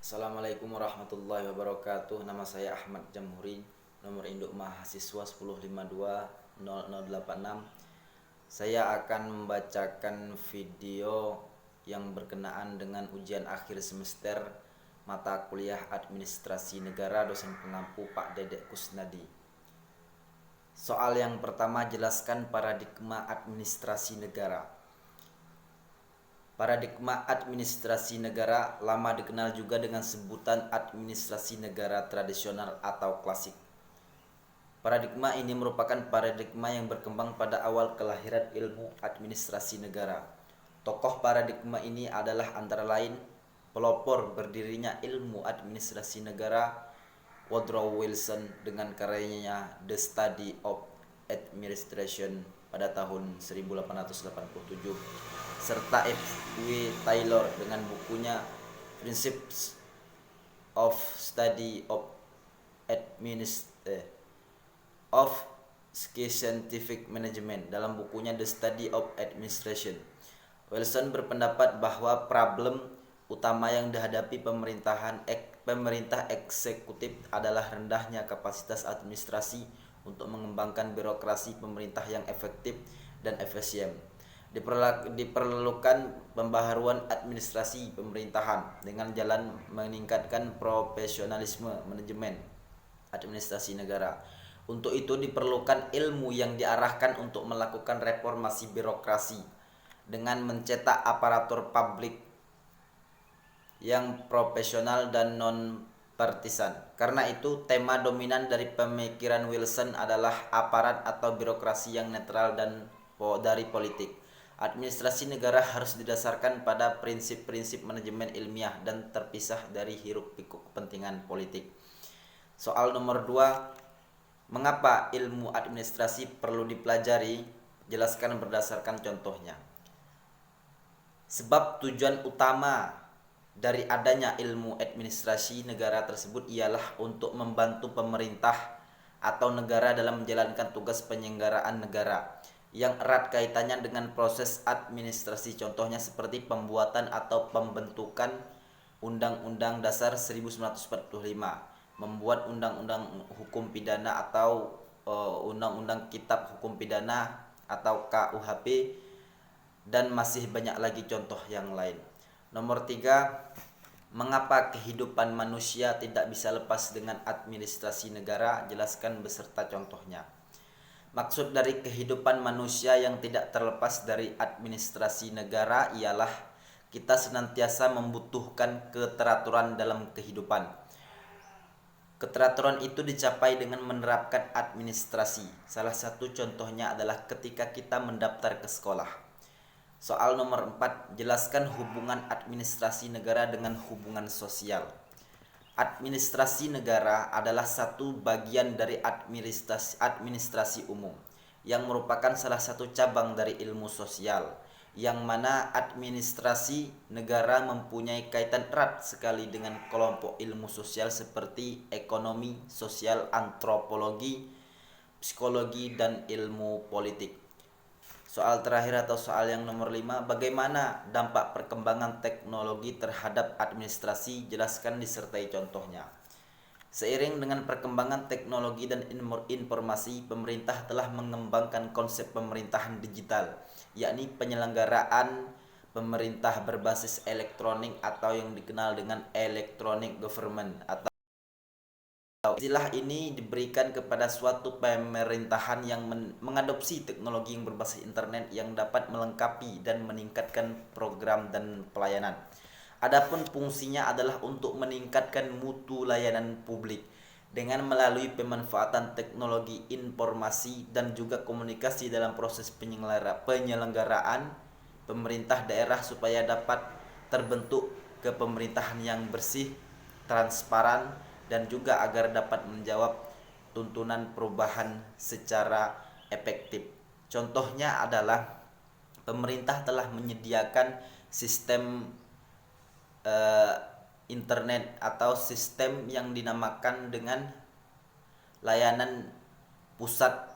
Assalamualaikum warahmatullahi wabarakatuh. Nama saya Ahmad Jamhuri. Nomor induk mahasiswa 10520086. Saya akan membacakan video yang berkenaan dengan ujian akhir semester mata kuliah Administrasi Negara dosen pengampu Pak Dedek Kusnadi. Soal yang pertama, jelaskan paradigma administrasi negara. Paradigma administrasi negara lama dikenal juga dengan sebutan administrasi negara tradisional atau klasik. Paradigma ini merupakan paradigma yang berkembang pada awal kelahiran ilmu administrasi negara. Tokoh paradigma ini adalah antara lain pelopor berdirinya ilmu administrasi negara Woodrow Wilson dengan karyanya The Study of Administration pada tahun 1887, serta F. W. Taylor dengan bukunya Principles of Study of Scientific Management dalam bukunya The Study of Administration. Wilson berpendapat bahwa problem utama yang dihadapi pemerintah eksekutif adalah rendahnya kapasitas administrasi untuk mengembangkan birokrasi pemerintah yang efektif dan efisien. Diperlukan pembaharuan administrasi pemerintahan dengan jalan meningkatkan profesionalisme manajemen administrasi negara. Untuk itu diperlukan ilmu yang diarahkan untuk melakukan reformasi birokrasi dengan mencetak aparatur publik yang profesional dan non-partisan. Karena itu, tema dominan dari pemikiran Wilson adalah aparat atau birokrasi yang netral dan dari politik. Administrasi negara harus didasarkan pada prinsip-prinsip manajemen ilmiah dan terpisah dari hiruk-pikuk kepentingan politik. Soal nomor 2, mengapa ilmu administrasi perlu dipelajari? Jelaskan berdasarkan contohnya. Sebab tujuan utama dari adanya ilmu administrasi negara tersebut ialah untuk membantu pemerintah atau negara dalam menjalankan tugas penyelenggaraan negara yang erat kaitannya dengan proses administrasi. Contohnya seperti pembuatan atau pembentukan Undang-Undang Dasar 1945, membuat undang-undang hukum pidana atau undang-undang kitab hukum pidana atau KUHP, dan masih banyak lagi contoh yang lain. Nomor 3, mengapa kehidupan manusia tidak bisa lepas dengan administrasi negara? Jelaskan beserta contohnya. Maksud dari kehidupan manusia yang tidak terlepas dari administrasi negara ialah kita senantiasa membutuhkan keteraturan dalam kehidupan. Keteraturan itu dicapai dengan menerapkan administrasi. Salah satu contohnya adalah ketika kita mendaftar ke sekolah. Soal nomor 4, jelaskan hubungan administrasi negara dengan hubungan sosial. Administrasi negara adalah satu bagian dari administrasi umum yang merupakan salah satu cabang dari ilmu sosial, yang mana administrasi negara mempunyai kaitan erat sekali dengan kelompok ilmu sosial seperti ekonomi, sosial, antropologi, psikologi, dan ilmu politik. Soal terakhir atau soal yang nomor 5, bagaimana dampak perkembangan teknologi terhadap administrasi? Jelaskan disertai contohnya. Seiring dengan perkembangan teknologi dan informasi, pemerintah telah mengembangkan konsep pemerintahan digital, yakni penyelenggaraan pemerintah berbasis elektronik atau yang dikenal dengan electronic government. Istilah ini diberikan kepada suatu pemerintahan yang mengadopsi teknologi yang berbasis internet yang dapat melengkapi dan meningkatkan program dan pelayanan. Adapun fungsinya adalah untuk meningkatkan mutu layanan publik dengan melalui pemanfaatan teknologi informasi dan juga komunikasi dalam proses penyelenggaraan pemerintah daerah supaya dapat terbentuk kepemerintahan yang bersih, transparan, dan juga agar dapat menjawab tuntunan perubahan secara efektif. Contohnya adalah pemerintah telah menyediakan sistem internet atau sistem yang dinamakan dengan layanan pusat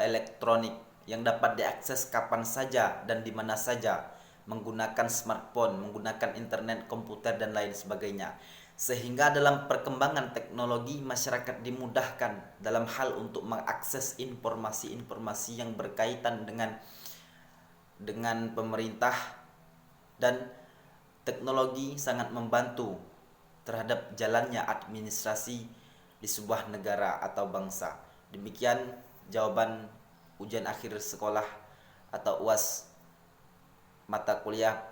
elektronik yang dapat diakses kapan saja dan di mana saja menggunakan smartphone, menggunakan internet, komputer, dan lain sebagainya. Sehingga dalam perkembangan teknologi, masyarakat dimudahkan dalam hal untuk mengakses informasi-informasi yang berkaitan dengan pemerintah, dan teknologi sangat membantu terhadap jalannya administrasi di sebuah negara atau bangsa. Demikian jawaban ujian akhir sekolah atau UAS mata kuliah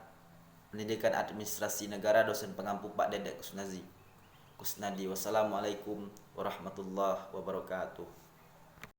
Pendidikan Administrasi Negara, dosen pengampu Pak Dedek Kusnadi. Wassalamualaikum warahmatullahi wabarakatuh.